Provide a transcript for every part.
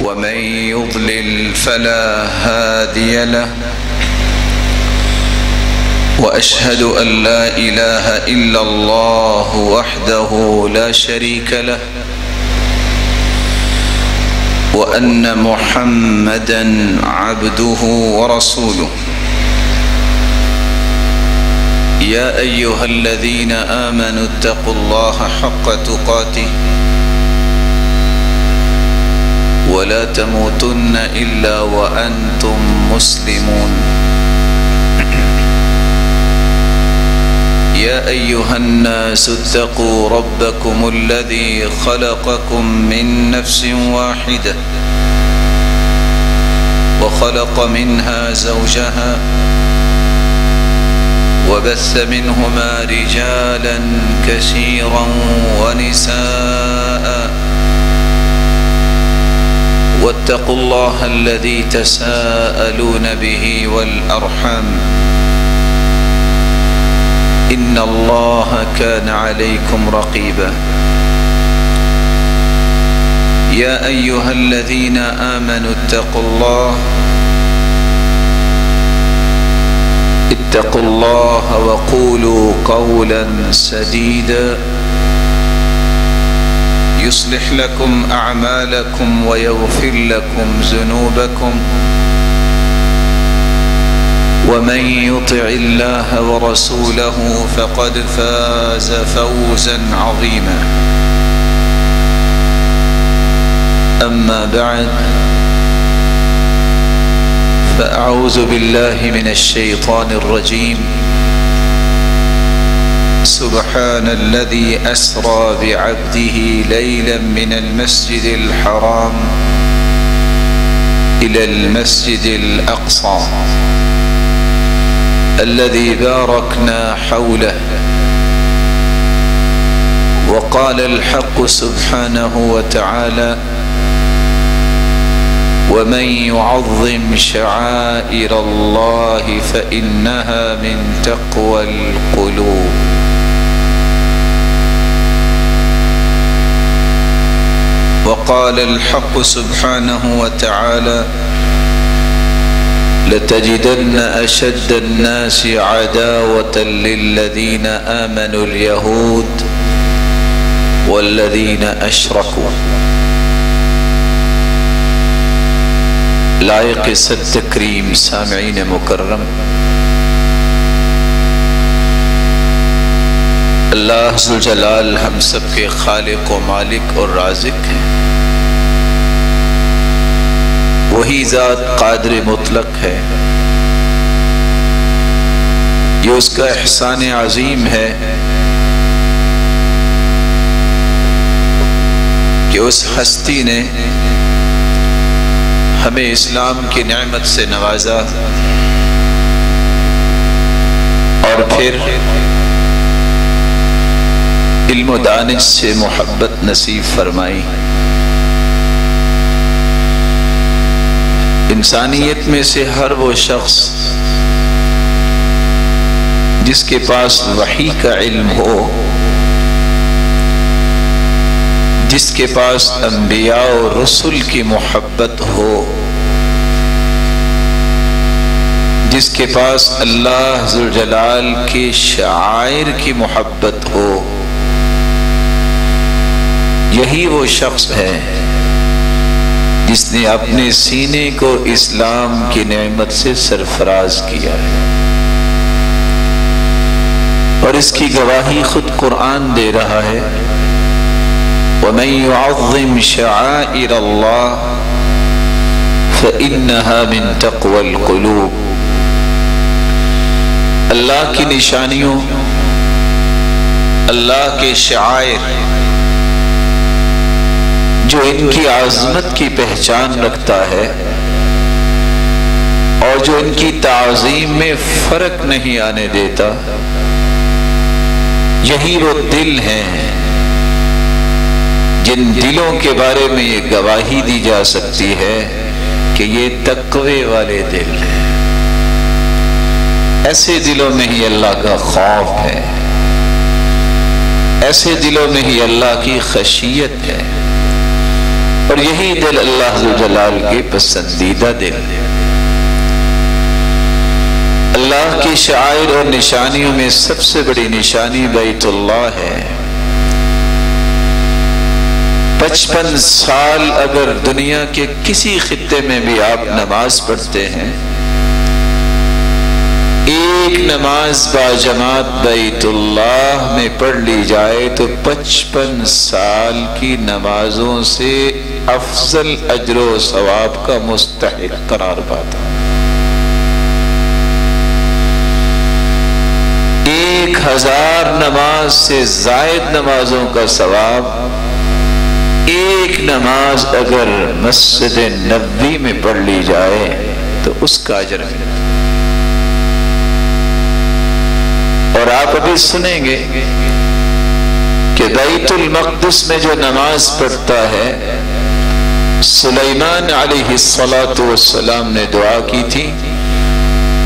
ومن يضلل فلا هادي له وأشهد أن لا إله إلا الله وحده لا شريك له وأن محمدًا عبده ورسوله يا أيها الذين آمنوا اتقوا الله حق تقاته ولا تموتن إلا وأنتم مسلمون يا أيها الناس اتقوا ربكم الذي خلقكم من نفس واحدة وخلق منها زوجها وبث منهما رجالا كثيرا ونساء واتقوا الله الذي تساءلون به والأرحام إن الله كان عليكم رقيبا يا أيها الذين آمنوا اتقوا الله وقولوا قولا سديدا يصلح لكم أعمالكم ويغفر لكم ذنوبكم ومن يطع الله ورسوله فقد فاز فوزا عظيما أما بعد فأعوذ بالله من الشيطان الرجيم سبحان الذي أسرى بعبده ليلا من المسجد الحرام إلى المسجد الأقصى الذي باركنا حوله وقال الحق سبحانه وتعالى ومن يعظم شعائر الله فإنها من تقوى القلوب وقال الحق سبحانه وتعالى لتجدن أشد الناس عداوة للذين آمنوا اليهود والذين أشركوا لائق صد تکریم سامعین مکرم، اللہ ذوالجلال ہم سب کے خالق و مالک اور رازق ہیں۔ وہی ذات قادر مطلق ہے، یہ اس کا احسان عظیم ہے کہ اس ہستی نے ہمیں اسلام کی نعمت سے نوازا اور پھر علم و دانش سے محبت نصیب فرمائی۔ انسانیت میں سے ہر وہ شخص جس کے پاس وحی کا علم ہو، جس کے پاس انبیاء و رسول کی محبت ہو، جس کے پاس اللہ ذوالجلال کے شعائر کی محبت ہو، یہی وہ شخص ہے جس نے اپنے سینے کو اسلام کی نعمت سے سرفراز کیا ہے، اور اس کی گواہی خود قرآن دے رہا ہے وَمَن يُعَظِّمْ شَعَائِرَ اللَّهِ فَإِنَّهَا مِن تَقْوَى الْقُلُوبِ۔ اللہ کی نشانیوں، اللہ کے شعائر جو ان کی عظمت کی پہچان رکھتا ہے اور جو ان کی تعظیم میں فرق نہیں آنے دیتا، یہی وہ دل ہیں جن دلوں کے بارے میں یہ گواہی دی جا سکتی ہے کہ یہ تقوی والے دل ہیں۔ ایسے دلوں میں ہی اللہ کا خوف ہے، ایسے دلوں میں ہی اللہ کی خشیت ہے، اور یہی دل اللہ ذوالجلال کے پسندیدہ دل ہے۔ اللہ کی شعائر اور نشانیوں میں سب سے بڑی نشانی بیت اللہ ہے۔ 55 سال اگر دنیا کے کسی خطے میں بھی آپ نماز پڑھتے ہیں، ایک نماز باجماعت بیت اللہ میں پڑھ لی جائے تو 55 سال کی نمازوں سے افضل اجر و ثواب کا مستحق قرار پاتا۔ 1000 نماز سے زائد نمازوں کا ثواب ایک نماز اگر مسجد نبوی میں پڑھ لی جائے تو اس کا اجر ملتا۔ اور آپ ابھی سنیں گے کہ بیت المقدس میں جو نماز پڑھتا ہے، سلیمان علیہ السلام نے دعا کی تھی،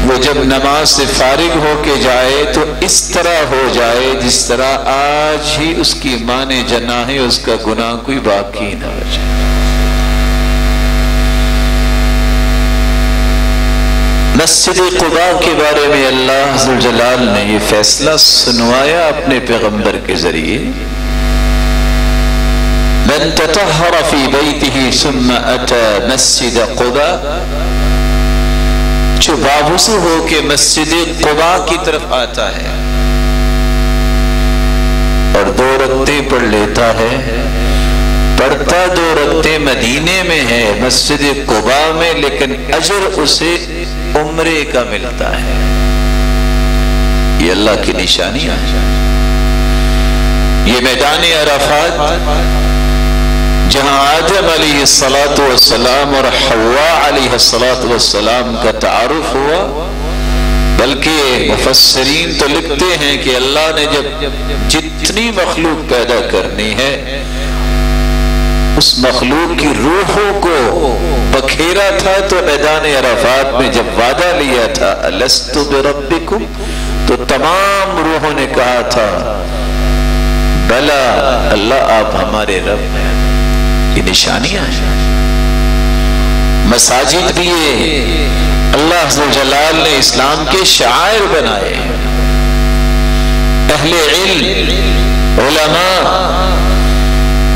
وہ جب نماز سے فارغ ہو کے جائے تو اس طرح ہو جائے جس طرح آج ہی اس کی ماں نے جنا ہے، اس کا گناہ کوئی باقی نہ بچے۔ مسجد قباء کے بارے میں اللہ ذوالجلال نے یہ فیصلہ سنوایا اپنے پیغمبر کے ذریعے، من تطہر فی بیتہ ثم اتی مسجد قباء، جو باوضو ہو کے مسجد قباء کی طرف آتا ہے اور 2 رکعتیں پڑھ لیتا ہے، پڑھتا 2 رکعتیں مدینے میں ہے مسجد قباء میں، لیکن اجر اسے عمرے کا ملتا ہے۔ یہ اللہ کی نشانی ہے۔ یہ میدان عرفات جہاں آدم علیہ السلام اور حواء علیہ السلام کا تعارف ہوا، بلکہ مفسرین تو لکھتے ہیں کہ اللہ نے جب جتنی مخلوق پیدا کرنی ہے، اس مخلوق کی روحوں کو بکھیرا تھا، تو میدان عرفات میں جب وعدہ لیا تھا الست بربکم، تو تمام روحوں نے کہا تھا بلا اللہ آپ ہمارے رب ہیں۔ یہ نشانیاں ہیں۔ مساجد بھی اللہ ذوالجلال نے اسلام کے شعائر بنائے۔ اہل علم، علماء،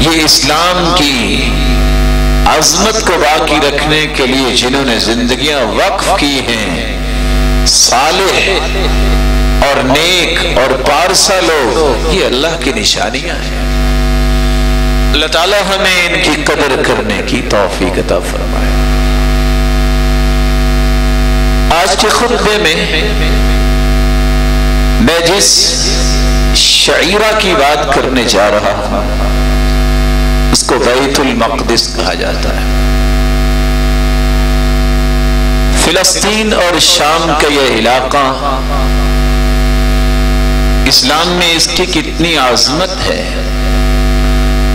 یہ اسلام کی عظمت کو باقی رکھنے کے لیے جنہوں نے زندگیاں وقف کی ہیں، صالح اور نیک اور پارسا لوگ، یہ اللہ کی نشانیاں ہیں۔ اللہ تعالیٰ ہمیں ان کی قدر کرنے کی توفیق عطا فرمائے۔ آج کے خطبے میں میں جس شعیرہ کی بات کرنے جا رہا ہوں اس کو بیت المقدس کہا جاتا ہے۔ فلسطین اور شام کا یہ علاقہ، اسلام میں اس کی کتنی عظمت ہے،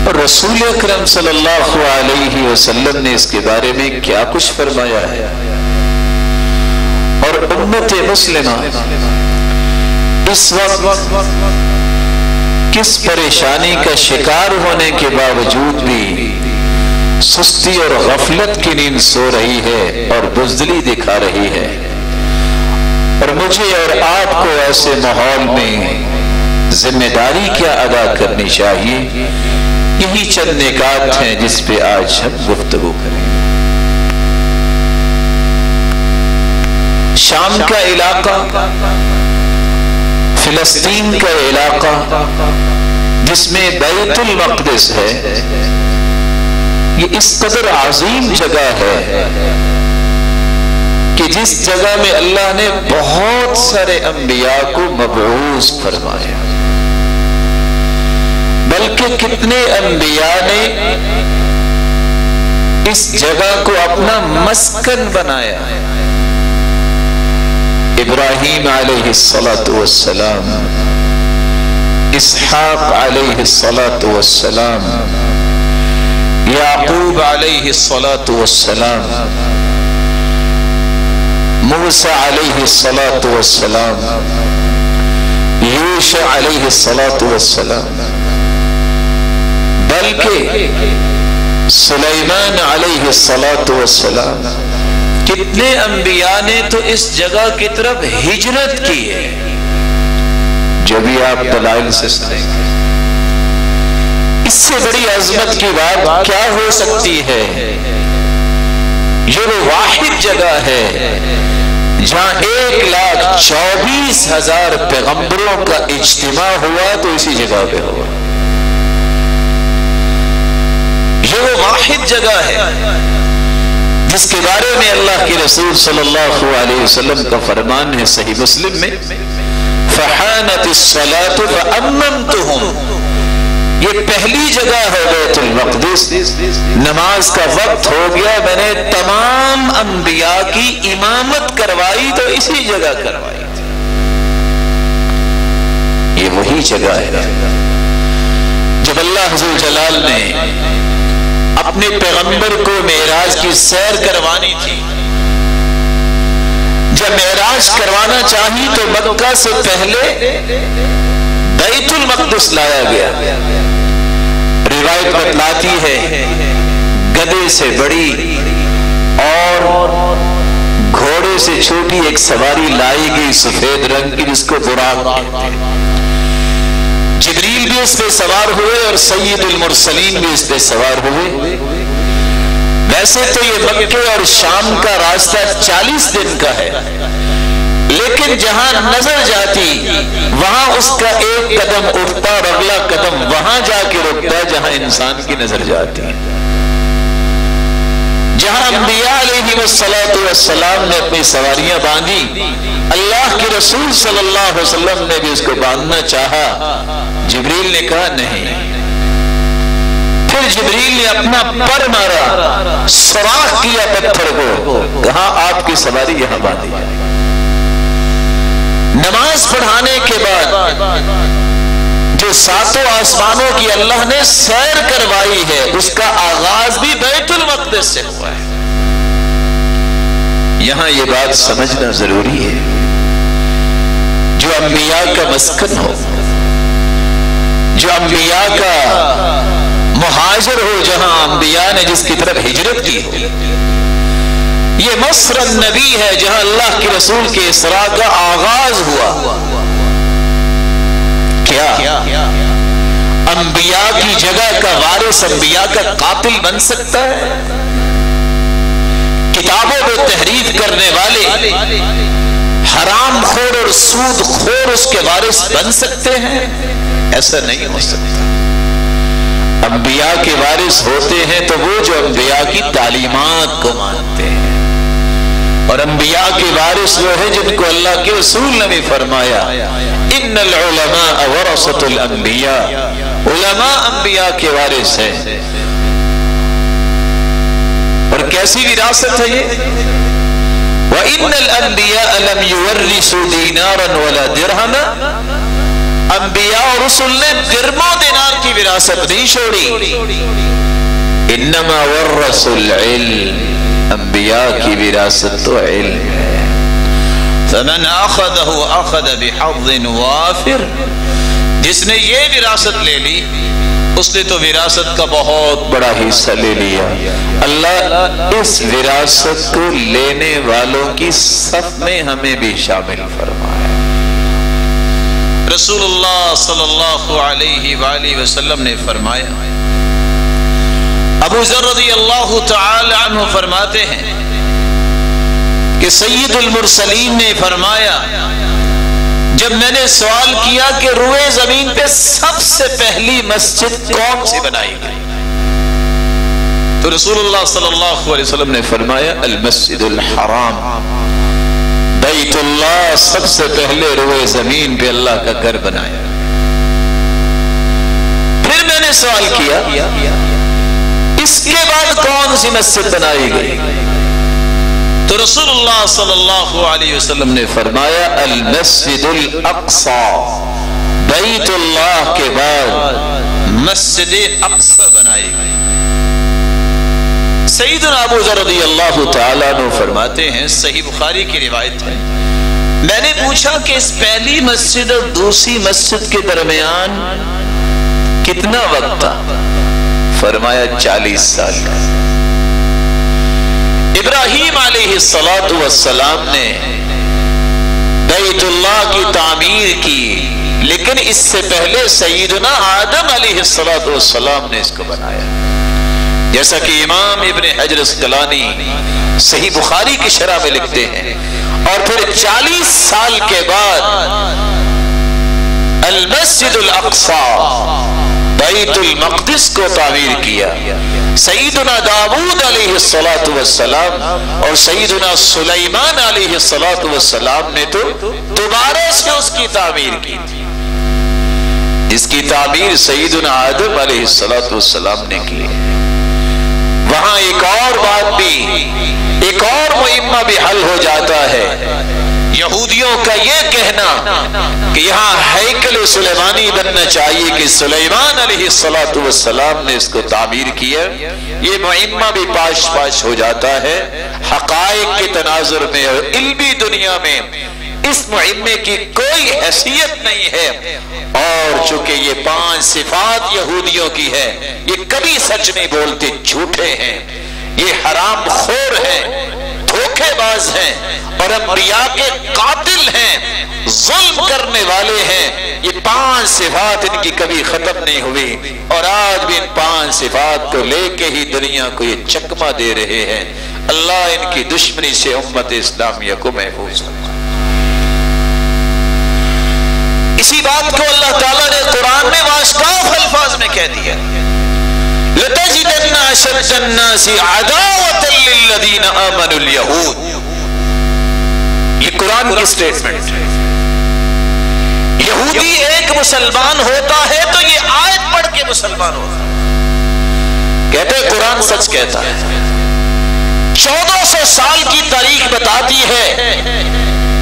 اور رسول اکرم صلی اللہ علیہ وسلم نے اس کے بارے میں کیا کچھ فرمایا ہے، اور امت مسلمہ اس وقت کس پریشانی کا شکار ہونے کے باوجود بھی سستی اور غفلت کی نیند سو رہی ہے اور بزدلی دکھا رہی ہے، اور مجھے اور آپ کو ایسے ماحول میں ذمہ داری کیا ادا کرنی چاہیے، یہی چند نکات ہیں جس پہ آج ہم گفتگو کریں۔ شام کا علاقہ، فلسطین کا علاقہ جس میں بیت المقدس ہے، یہ اس قدر عظیم جگہ ہے کہ جس جگہ میں اللہ نے بہت سارے انبیاء کو مبعوث فرمایا، بلکہ کتنے انبیاء نے اس جگہ کو اپنا مسکن بنایا۔ ابراہیم علیہ السلام، اسحاق علیہ السلام، یعقوب علیہ السلام، موسیٰ علیہ السلام، یوشع علیہ السلام، بلکہ سلیمان علیہ السلام، کتنے انبیاء نے تو اس جگہ کی طرف ہجرت کی ہے، جو بھی آپ دلائل سے سنیں گے۔ اس سے بڑی عظمت کی بات کیا ہو سکتی ہے؟ یہ وہ واحد جگہ ہے جہاں 1,24,000 پیغمبروں کا اجتماع ہوا تو اسی جگہ پہ ہوا۔ یہ وہ واحد جگہ ہے جس کے بارے میں اللہ کے رسول صلی اللہ علیہ وسلم کا فرمان ہے صحیح مسلم میں، فحانت الصلاۃ فأممتهم، یہ پہلی جگہ ہے بیت المقدس، نماز کا وقت ہو گیا، میں نے تمام انبیاء کی امامت کروائی تو اسی جگہ کروائی تھی۔ یہ وہی جگہ ہے جب اللہ ذو جلال نے اپنے پیغمبر کو معراج کی سیر کروانی تھی، جب معراج کروانا چاہی تو مکہ سے پہلے بیت المقدس لایا گیا۔ روایت بتلاتی ہے گدھے سے بڑی اور گھوڑے سے چھوٹی ایک سواری لائی گئی سفید رنگ کی، جس کو براق کہتے ہیں۔ جبریل بھی اس پہ سوار ہوئے اور سید المرسلین بھی اس پہ سوار ہوئے۔ ویسے تو یہ مکے اور شام کا راستہ 40 دن کا ہے، لیکن جہاں نظر جاتی وہاں اس کا ایک قدم اٹھتا اور اگلا قدم وہاں جا کے رکتا ہے جہاں انسان کی نظر جاتی ہے۔ جہاں انبیاء علیہ السلام نے اپنی سواریاں باندھی، اللہ کے رسول صلی اللہ علیہ وسلم نے بھی اس کو باندھنا چاہا، جبریل نے کہا نہیں۔ پھر جبریل نے اپنا پر مارا، سوراخ کیا پتھر کو، کہا آپ کی سواری یہاں باندھی ہے۔ نماز پڑھانے کے بعد جو 7 آسمانوں کی اللہ نے سیر کروائی ہے، اس کا آغاز بھی بیت المقدس سے ہوا ہے۔ یہاں یہ بات سمجھنا ضروری ہے، جو انبیاء کا مسکن ہو، جو انبیاء کا مہاجر ہو، جہاں انبیاء نے جس کی طرف ہجرت کی ہو، یہ مصر النبی ہے جہاں اللہ کے رسول کے اسراء کا آغاز ہوا۔ کیا انبیاء کی جگہ کا وارث انبیاء کا قاتل بن سکتا ہے؟ کتابوں میں تحریف کرنے والے حرام خور اور سود خور اس کے وارث بن سکتے ہیں؟ ایسا نہیں ہو سکتا۔ انبیاء کے وارث ہوتے ہیں تو وہ جو انبیاء کی تعلیمات کو مانتے ہیں، اور انبیاء کے وارث وہ ہیں جن کو اللہ کے رسول نے بھی فرمایا ان العلماء ورثۃ الانبیاء، علماء انبیاء کے وارث ہیں۔ اور کیسی وراثت ہے یہ؟ وَإِنَّ الْأَنْبِيَاءَ لَمْ يُوَرِّثُوا دِينَارًا وَلَا دِرْهَمًا، انبیاء اور رسل نے درم و دینار کی وراثت نہیں چھوڑی، انما ورثوا العلم، انبیاء کی وراثت تو علم ہے۔ فمن اخذه اخذ بحظ وافر، جس نے یہ وراثت لے لی اس نے تو وراثت کا بہت بڑا حصہ لے لیا۔ اللہ اس وراثت کو لینے والوں کی صف میں ہمیں بھی شامل فرمائے۔ رسول اللہ صلی اللہ علیہ وآلہ وسلم نے فرمایا، ابو ذر رضی اللہ تعالی عنہ فرماتے ہیں کہ سید المرسلین نے فرمایا، جب میں نے سوال کیا کہ روئے زمین پہ سب سے پہلی مسجد کون سی بنائی گئی، تو رسول اللہ صلی اللہ علیہ وسلم نے فرمایا المسجد الحرام، بیت اللہ سب سے پہلے روئے زمین پہ اللہ کا گھر بنایا۔ پھر میں نے سوال کیا اس کے بعد کون سی مسجد بنائی گئی، تو رسول اللہ صلی اللہ علیہ وسلم نے فرمایا المسجد الاقصی، بیت اللہ کے بعد مسجد اقصی بنائی گئی۔ سیدنا ابو ذر رضی اللہ تعالیٰ عنہ فرماتے ہیں، صحیح بخاری کی روایت ہے، میں نے پوچھا کہ اس پہلی مسجد اور دوسری مسجد کے درمیان کتنا وقت تھا؟ فرمایا 40 سال کا۔ ابراہیم علیہ السلام نے بیت اللہ کی تعمیر کی، لیکن اس سے پہلے سیدنا آدم علیہ السلام نے اس کو بنایا، جیسا کہ امام ابن حجر اسقلانی صحیح بخاری کی شرح میں لکھتے ہیں۔ اور پھر 40 سال کے بعد المسجد الاقصی بیت المقدس کو تعمیر کیا۔ سیدنا داؤد علیہ السلام اور سیدنا سلیمان علیہ السلام نے تو دوبارہ سے اس کی تعمیر کی تھی، جس کی تعمیر سیدنا آدم علیہ السلام نے کی۔ وہاں ایک اور بات بھی، ایک اور معمہ بھی حل ہو جاتا ہے۔ یہودیوں کا یہ کہنا کہ یہاں ہیکل سلیمانی بننا چاہیے کہ سلیمان علیہ السلام نے اس کو تعمیر کیا، یہ معمہ بھی پاش پاش ہو جاتا ہے۔ حقائق کے تناظر میں اور علمی دنیا میں اس معمے کی کوئی حیثیت نہیں ہے، اور چونکہ یہ 5 صفات یہودیوں کی ہے، یہ کبھی سچ نہیں بولتے، جھوٹے ہیں، یہ حرام خور ہیں، دھوکے باز ہیں، اور انبیاء کے قاتل ہیں، ظلم کرنے والے ہیں۔ یہ 5 صفات ان کی کبھی ختم نہیں ہوئی، اور آج بھی ان 5 صفات کو لے کے ہی دنیا کو یہ چکمہ دے رہے ہیں۔ اللہ ان کی دشمنی سے امت اسلامیہ کو محفوظ کرے۔ اسی بات کو اللہ تعالیٰ نے قرآن میں واشکاف الفاظ میں کہہ دیا، لَتَجِدَنَّ أَشَدَّ النَّاسِ عَدَاوَةً لِلَّذِينَ آمَنُوا الْيَهُودِ۔ یہ قرآن کی سٹیٹمنٹ ہے۔ یہودی ایک مسلمان ہوتا ہے تو یہ آیت پڑھ کے مسلمان ہوتا ہے، کہتے ہیں قرآن سچ کہتا ہے۔ 1400 سال کی تاریخ بتاتی ہے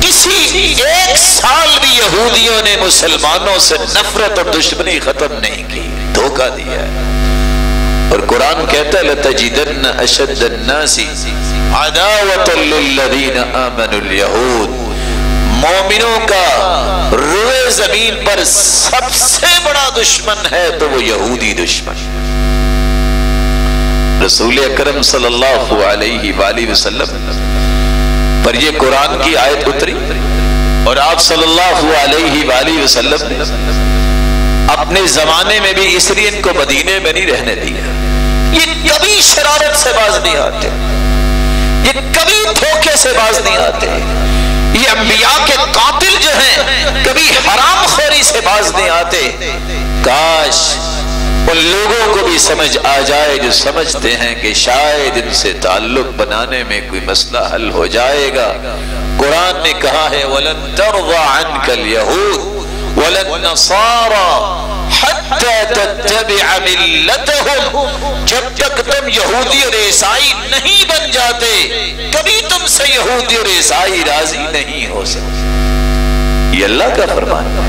کسی ایک سال بھی یہودیوں نے مسلمانوں سے نفرت اور دشمنی ختم نہیں کی، دھوکہ دیا ہے۔ اور قرآن کہتا ہے لَتَجِدَنَّ أَشَدَّ النَّاسِ عَدَاوَةً لِلَّذِينَ آمَنُوا الْيَهُودِ۔ مومنوں کا روئے زمین پر سب سے بڑا دشمن ہے تو وہ یہودی دشمن۔ رسول اکرم صلی اللہ علیہ وآلہ وسلم پر یہ قرآن کی آیت اتری، اور آپ صلی اللہ علیہ وآلہ وسلم نے اپنے زمانے میں بھی اس لیے ان کو مدینے میں نہیں رہنے دیا۔ یہ کبھی شرارت سے باز نہیں آتے، یہ کبھی دھوکے سے باز نہیں آتے، یہ انبیاء کے قاتل جو ہیں کبھی حرام خوری سے باز نہیں آتے۔ کاش ان لوگوں کو بھی سمجھ آ جائے جو سمجھتے ہیں کہ شاید ان سے تعلق بنانے میں کوئی مسئلہ حل ہو جائے گا۔ قرآن نے کہا ہے وَلَن تَرْضَ عَنْكَ الْيَهُودُ وَلَا النَّصَارَى حَتَّى تَتَّبِعَ مِلَّتَهُمْ۔ جب تک تم یہودی اور عیسائی نہیں بن جاتے کبھی تم سے یہودی اور عیسائی راضی نہیں ہو سکتے۔ یہ اللہ کا فرمان ہے،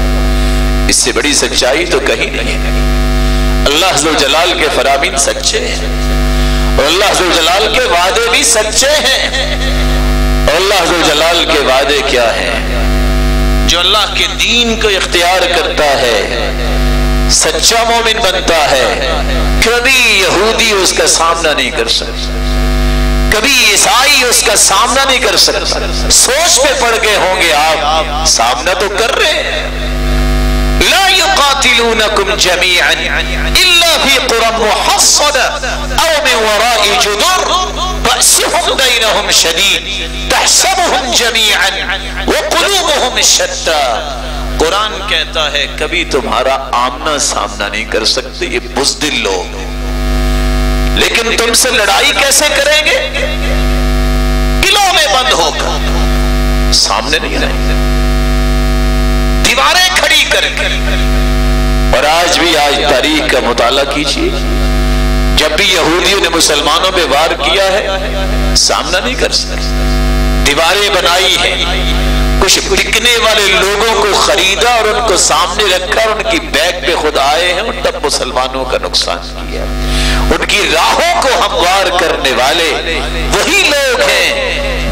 اس سے بڑی سچائی تو کہیں نہیں ہے۔ اللہ عز و جلال کے فرامین سچے ہیں، اور اللہ عز و جلال کے وعدے بھی سچے ہیں۔ اور اللہ عز و جلال کے وعدے کیا ہیں؟ جو اللہ کے دین کو اختیار کرتا ہے، سچا مومن بنتا ہے، کبھی یہودی اس کا سامنا نہیں کر سکتا، کبھی عیسائی اس کا سامنا نہیں کر سکتا۔ سوچ پہ پڑ گئے ہوں گے آپ، سامنا تو کر رہے ہیں۔ لا يقاتلونكم جميعا الا في قرى محصنة او من وراء جدر بأسهم بينهم شديد تحسبهم جميعا وقلوبهم شتى۔ قرآن کہتا ہے کبھی تمہارا آمنا سامنا نہیں کر سکتے یہ بزدل لوگ، لیکن تم سے لڑائی کیسے کریں گے؟ قلعوں میں بند ہو کر، سامنے نہیں رہیں گے، دیواریں کھڑی کر کے۔ اور آج بھی تاریخ کا مطالعہ کیجیے، جب بھی یہودیوں نے مسلمانوں پہ وار کیا ہے سامنا نہیں کر سکتے، دیواریں بنائی ہیں، کچھ بکنے والے لوگوں کو خریدا اور ان کو سامنے رکھا اور ان کی بیک پہ خود آئے ہیں اور تب مسلمانوں کا نقصان کیا۔ ان کی راہوں کو ہموار کرنے والے وہی لوگ ہیں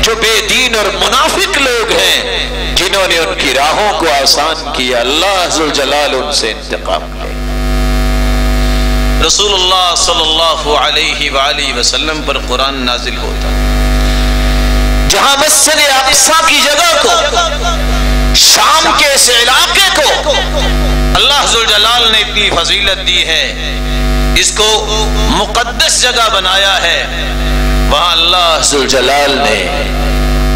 جو بے دین اور منافق لوگ ہیں جنہوں نے ان کی راہوں کو آسان کیا۔ اللہ عز و جلال ان سے انتقام لے۔ رسول اللہ صلی اللہ علیہ وآلہ وسلم پر قرآن نازل ہوتا، جہاں مسجد اقصی کی جگہ کو، شام کے اس علاقے کو اللہ ذوالجلال نے اتنی فضیلت دی ہے، اس کو مقدس جگہ بنایا ہے۔ وہاں اللہ ذوالجلال نے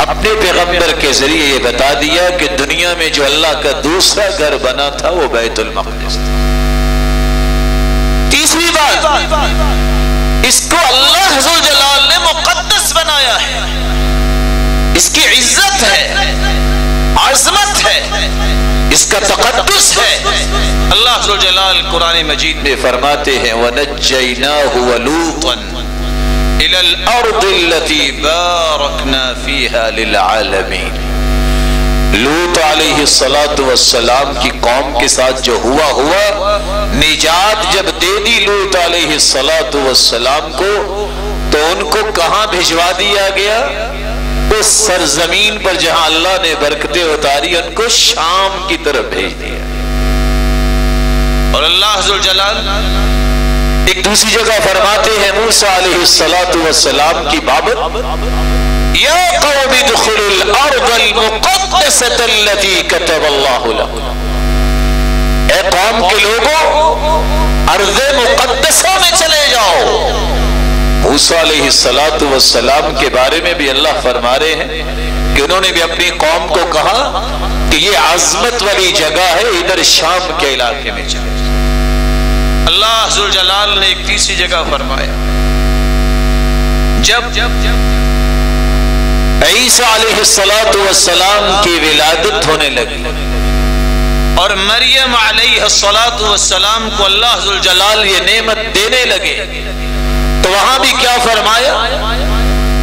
اپنے پیغمبر کے ذریعے یہ بتا دیا کہ دنیا میں جو اللہ کا دوسرا گھر بنا تھا وہ بیت المقدس تھا۔ تیسری بات، اس کو اللہ ذوالجلال نے مقدس بنایا ہے، اس کی عزت ہے، عظمت ہے، اس کا تقدس ہے۔ اللہ ذوالجلال قرآن مجید میں فرماتے ہیں وَنَجَّيْنَاهُ وَلُوطًا إِلَى الْأَرْضِ الَّتِي بَارَكْنَا فِيهَا لِلْعَالَمِينَ۔ لوط علیہ السلام کی قوم کے ساتھ جو ہوا، نجات جب دے دی لوط علیہ السلام کو، تو ان کو کہاں بھجوا دیا گیا؟ اس سرزمین پر جہاں اللہ نے برکتیں اتاری، ان کو شام کی طرف بھیج دیا۔ اور اللہ ذوالجلال ایک دوسری جگہ فرماتے ہیں موسیٰ علیہ السلام کی بابت، یا قوم ادخلوا الارض المقدسۃ التي كتب اللہ لکم۔ اے قوم کے لوگوں، ارض مقدسہ میں چلے جاؤ۔ موسیٰ علیہ السلام کے بارے میں بھی اللہ فرما رہے ہیں کہ انہوں نے بھی اپنی قوم کو کہا کہ یہ عظمت والی جگہ ہے، ادھر شام کے علاقے میں چلے۔ اللہ ذوالجلال نے ایک تیسری جگہ فرمایا، جب عیسیٰ علیہ السلام کی ولادت ہونے لگی اور مریم علیہ السلام کو اللہ ذوالجلال یہ نعمت دینے لگے، تو وہاں بھی کیا فرمایا؟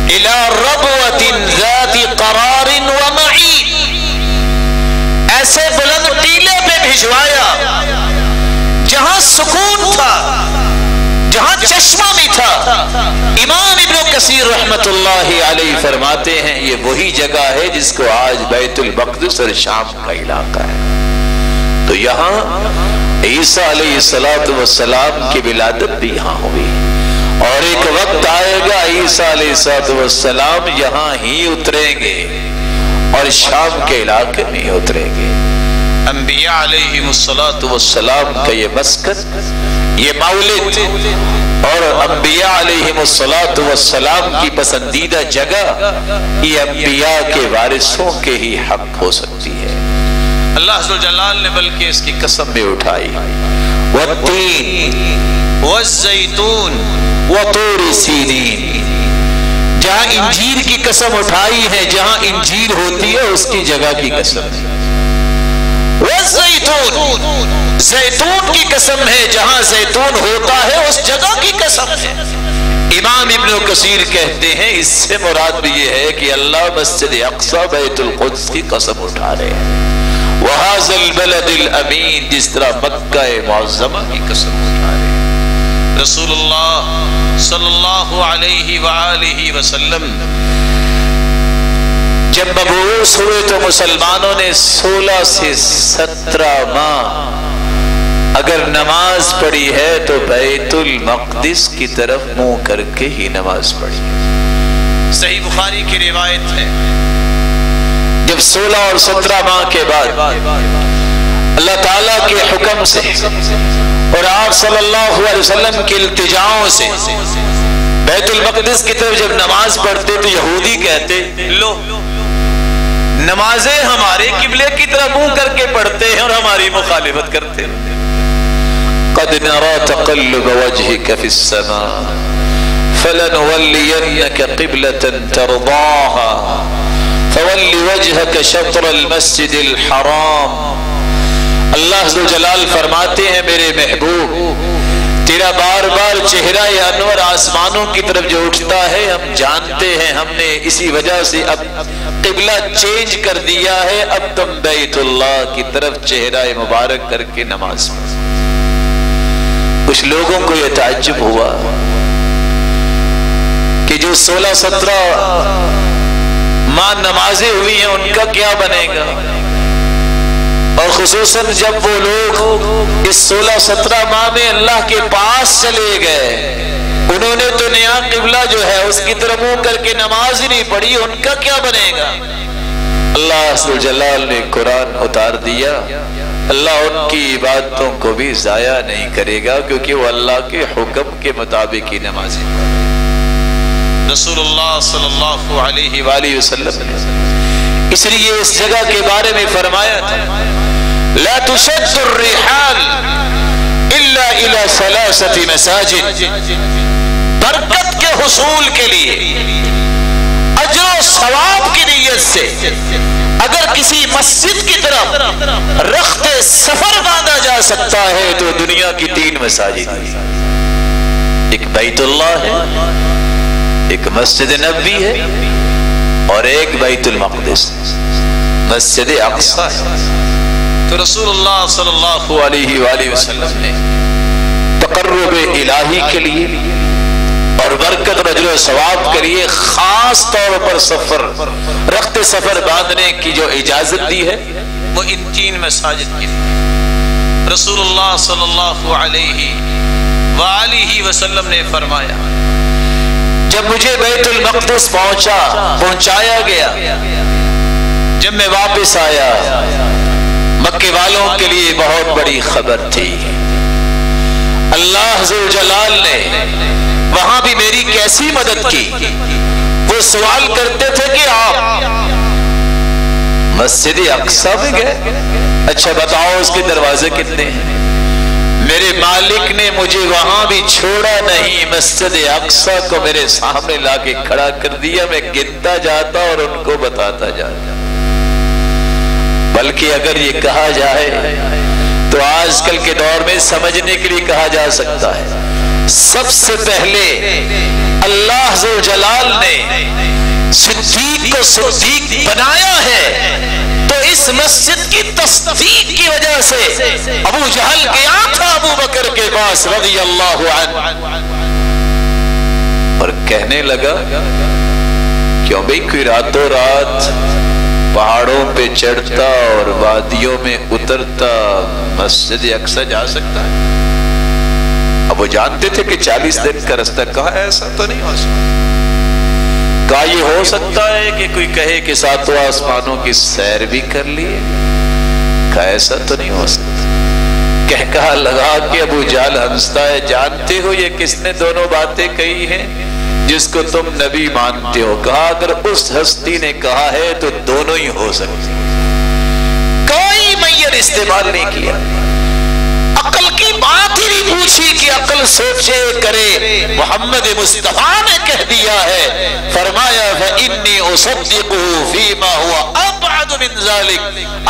إِلَى رَبْوَةٍ ذَاتِ قَرَارٍ وَمَعِينٍ، ایسے بلند ٹیلے پہ بھجوایا جہاں سکون تھا، جہاں چشمہ بھی تھا۔ امام ابن کثیر رحمت اللہ علیہ فرماتے ہیں یہ وہی جگہ ہے جس کو آج بیت المقدس اور شام کا علاقہ ہے۔ تو یہاں عیسیٰ علیہ السلام کی ولادت بھی یہاں ہوئی، اور ایک وقت آئے گا عیسیٰ علیہ السلام یہاں ہی اتریں گے اور شام کے علاقے میں اتریں گے۔ انبیاء علیہ السلام کا یہ مسکن، یہ مولد، اور انبیاء علیہ السلام کی پسندیدہ جگہ، یہ انبیاء کے وارثوں کے ہی حق ہو سکتی ہے۔ اللہ ذوالجلال نے بلکہ اس کی قسم بھی اٹھائی، والتین والزیتون وطور سینین، جہاں انجیر کی قسم اٹھائی ہے، جہاں انجیر ہوتی ہے اس کی جگہ کی قسم ہے۔ والزیتون، زیتون کی قسم ہے، جہاں زیتون ہوتا ہے اس جگہ کی قسم ہے۔ امام ابن کثیر کہتے ہیں اس سے مراد بھی یہ ہے کہ اللہ مسجد اقصی بیت القدس کی قسم اٹھا رہے ہیں، وَهَذَا الْبَلَدِ الْأَمِينَ، جس طرح مکہ معظمہ کی قسم اٹھا رہے ہیں۔ رسول اللہ صلی اللہ علیہ وآلہ وسلم جب مبعوث ہوئے تو مسلمانوں نے 16 سے 17 ماہ اگر نماز پڑھی ہے تو بیت المقدس کی طرف منہ کر کے ہی نماز پڑھی۔ صحیح بخاری کی روایت ہے، جب 16 اور 17 ماہ کے بعد اللہ تعالیٰ کے حکم سے اور آپ صلی اللہ علیہ وسلم کی التجاؤں سے بیت المقدس کی طرف جب نماز پڑھتے تو یہودی کہتے لو نمازیں ہمارے قبلے کی طرف منہ کر کے پڑھتے ہیں اور ہماری مخالفت کرتے ہیں۔ قد نرى تقلب وجهك في السماء فلنولينك قبلة ترضاها فول وجهك شطر المسجد الحرام۔ اللہ ذوالجلال فرماتے ہیں میرے محبوب، تیرا بار بار چہرہ انور آسمانوں کی طرف جو اٹھتا ہے ہم جانتے ہیں، ہم نے اسی وجہ سے اب قبلہ چینج کر دیا ہے، اب تم بیت اللہ کی طرف چہرہ مبارک کر کے نماز پڑھو۔ کچھ لوگوں کو یہ تعجب ہوا کہ جو 16-17 ماہ نمازیں ہوئی ہیں ان کا کیا بنے گا؟ اور خصوصاً جب وہ لوگ اس 16-17 ماہ میں اللہ کے پاس چلے گئے، انہوں نے تو نیا قبلہ جو ہے اس کی طرف منہ کر کے نماز ہی نہیں پڑھی، ان کا کیا بنے گا؟ اللہ عز و جلال نے قرآن اتار دیا، اللہ ان کی عبادتوں کو بھی ضائع نہیں کرے گا، کیونکہ وہ اللہ کے حکم کے مطابق ہی نمازیں پڑھیں۔ رسول اللہ صلی اللہ علیہ وآلہ وسلم نے اس لیے اس جگہ کے بارے میں فرمایا تھا، لا تشد الرحال الا الى 3 مساجد۔ برکت کے حصول کے لیے، اجر و ثواب کی نیت سے اگر کسی مسجد کی طرف رخت سفر باندھا جا سکتا ہے تو دنیا کی 3 مساجد، ایک بیت اللہ ہے، ایک مسجد نبوی ہے، اور ایک بیت المقدس مسجد اقصی ہے۔ تو رسول اللہ صلی اللہ علیہ وآلہ وسلم نے تقرب الہی کے لیے اور برکت اور اجر و ثواب کے لیے خاص طور پر سفر، رخت سفر باندھنے کی جو اجازت دی ہے وہ ان 3 مساجد کی۔ رسول اللہ صلی اللہ علیہ وآلہ وسلم نے فرمایا، جب مجھے بیت المقدس پہنچایا گیا، جب میں واپس آیا، مکے والوں کے لیے بہت بڑی خبر تھی۔ اللہ ذو جلال نے وہاں بھی میری کیسی مدد کی؟ وہ سوال کرتے تھے کہ آپ مسجد اقصی میں گئے، اچھا بتاؤ اس کے دروازے کتنے ہیں؟ میرے مالک نے مجھے وہاں بھی چھوڑا نہیں، مسجد اقصی کو میرے سامنے لا کے کھڑا کر دیا، میں گنتا جاتا اور ان کو بتاتا جاتا۔ بلکہ اگر یہ کہا جائے تو آج کل کے دور میں سمجھنے کے لیے کہا جا سکتا ہے، سب سے پہلے اللہ ذو جلال نے صدیق کو صدیق بنایا ہے تو اس مسجد کی تصدیق کی وجہ سے ابو جہل گیا تھا ابو بکر کے پاس رضی اللہ عنہ، اور کہنے لگا کیوں بھئی کوئی راتوں رات پہاڑوں پہ چڑھتا اور وادیوں میں اترتا مسجد اقصی جا سکتا ہے؟ اب وہ جانتے تھے کہ 40 دن کا رستہ، کہا ایسا تو نہیں ہو سکتا۔ کہا یہ ہو سکتا ہے کہ کوئی کہے کہ 7 آسمانوں کی سیر بھی کر لیے؟ کہا ایسا تو نہیں ہو سکتا۔ کہا لگا کہ ابو جہل ہنستا ہے، جانتے ہو یہ کس نے دونوں باتیں کہی ہیں جس کو تم نبی مانتے ہو؟ کہا اگر اس ہستی نے کہا ہے تو دونوں ہی ہو سکتے، کوئی معیار استعمال نہیں کیا، عقل کی بات ہی نہیں پوچھی کہ عقل سوچے کرے، محمد مصطفیٰ نے کہہ دیا ہے، فرمایا فَإِنِّي أُصَدِّقُهُ فِي مَا هُوَ أَبْعَدُ مِنْ ذَلِكَ۔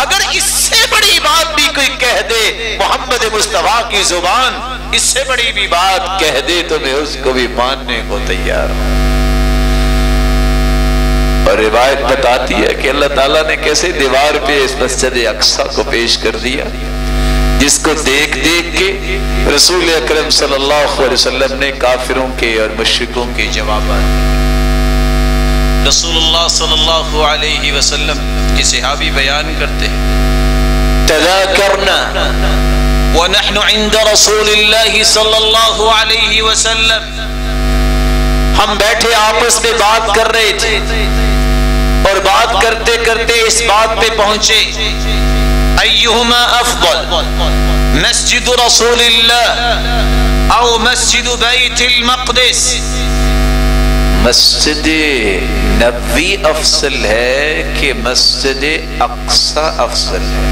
اگر اس سے بڑی بات بھی کوئی کہہ دے، محمد مصطفیٰ کی زبان اس سے بڑی بھی بات کہہ دے تو میں اس کو بھی ماننے کو تیار ہوں۔ اور روایت بتاتی ہے کہ اللہ تعالیٰ نے کیسے دیوار پہ اس مسجد اقصی کو پیش کر دیا، جس کو دیکھ دیکھ کے رسول اکرم صلی اللہ علیہ وسلم نے کافروں کے اور مشرکوں کے جوابات دیے۔ رسول اللہ صلی اللہ علیہ وسلم کے صحابی بیان کرتے ہیں، تذاکرنا ونحن عند رسول اللہ صلی اللہ علیہ وسلم، ہم بیٹھے آپس میں بات کر رہے تھے اور بات کرتے کرتے اس بات پہ پہنچے، ایہما افضل مسجد رسول اللہ او مسجد بیت المقدس؟ مسجد نبوی افضل ہے کہ مسجد اقصی افضل ہے؟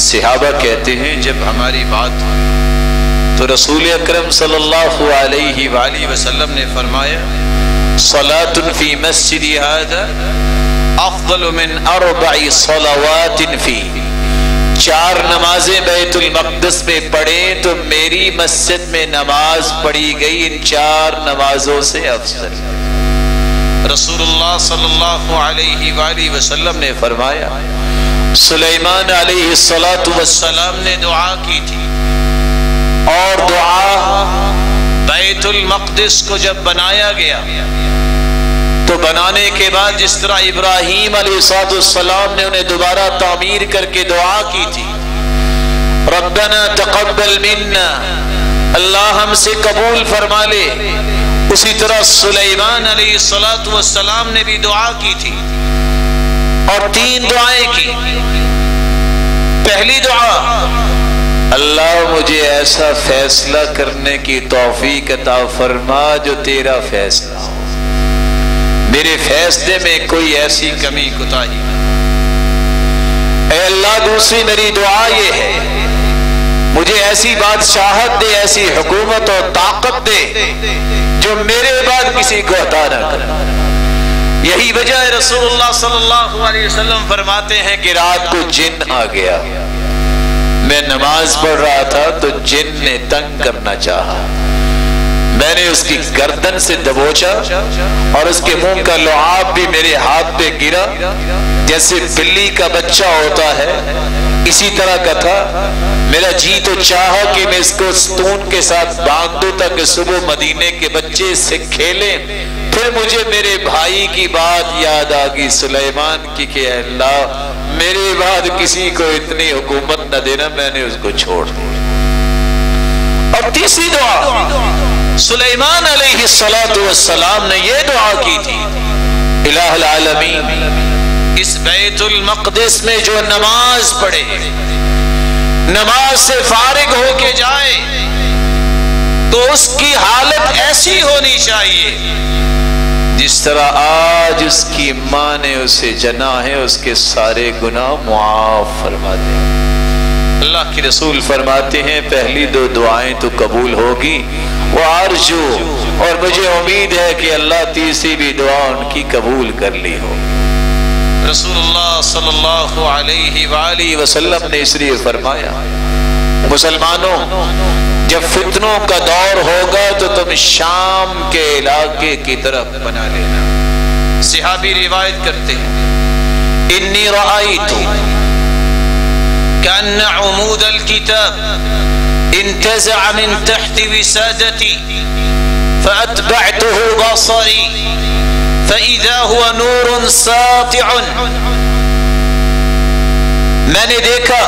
صحابہ کہتے ہیں جب ہماری بات ہوئی تو رسول اکرم صلی اللہ علیہ وآلہ وسلم نے فرمایا، صلاة فی مسجد ھذا افضل من 4 صلوات فی، 4 نمازیں بیت المقدس میں پڑھیں تو میری مسجد میں نماز پڑھی گئی ان 4 نمازوں سے افضل۔ رسول اللہ صلی اللہ علیہ وآلہ وسلم نے فرمایا، سلیمان علیہ السلام نے دعا کی تھی، اور دعا بیت المقدس کو جب بنایا گیا تو بنانے کے بعد جس طرح ابراہیم علیہ السلام نے انہیں دوبارہ تعمیر کر کے دعا کی تھی، ربنا تقبل منا، اللہ ہم سے قبول فرما لے، اسی طرح سلیمان علیہ السلام نے بھی دعا کی تھی اور 3 دعائیں کی۔ پہلی دعا، اللہ مجھے ایسا فیصلہ کرنے کی توفیق عطا فرما جو تیرا فیصلہ ہو، میرے فیصلے میں کوئی ایسی کمی کوتاہی نہ۔ اے اللہ دوسری میری دعا یہ ہے، مجھے ایسی بادشاہت دے، ایسی حکومت اور طاقت دے جو میرے بعد کسی کو عطا نہ کرے۔ یہی وجہ ہے رسول اللہ صلی اللہ علیہ وسلم فرماتے ہیں کہ رات کو جن آ گیا، میں نماز پڑھ رہا تھا تو جن نے تنگ کرنا چاہا، میں نے اس کی گردن سے دبوچا اور اس کے منہ کا لعاب بھی میرے ہاتھ پہ گرا، جیسے بلی کا بچہ ہوتا ہے اسی طرح کا تھا۔ میرا جی تو چاہا کہ میں اس کو ستون کے ساتھ باندھ دوں تاکہ صبح مدینے کے بچے اس سے کھیلیں۔ پھر مجھے میرے بھائی کی بات یاد آ گئی سلیمان کی کہ اے اللہ میرے بعد کسی کو اتنی حکومت نہ دینا، میں نے اس کو چھوڑ دیا۔ اور تیسری دعا، سلیمان علیہ السلام نے یہ دعا کی تھی، الہ العالمین اس بیت المقدس میں جو نماز پڑھے، نماز سے فارغ ہو کے جائے تو اس کی حالت ایسی ہونی چاہیے جس طرح آج اس کی ماں نے اسے جنا ہے، اس کے سارے گناہ معاف فرما دے۔ اللہ کے رسول فرماتے ہیں پہلی 2 دعائیں تو قبول ہوگی، وہ آرجو اور مجھے امید ہے کہ اللہ تیسری بھی دعا ان کی قبول کر لی ہو۔ رسول اللہ صلی اللہ علیہ وآلہ وسلم نے اس لیے فرمایا مسلمانوں جب فتنوں کا دور ہوگا تو تم شام کے علاقے کی طرف بنا لینا۔ صحابی روایت کرتے ہیں انی رأیت کأن عمود الكتاب انتزع من تحت وسادتی فأتبعته بصری فإذا هو نور ساطع، میں نے دیکھا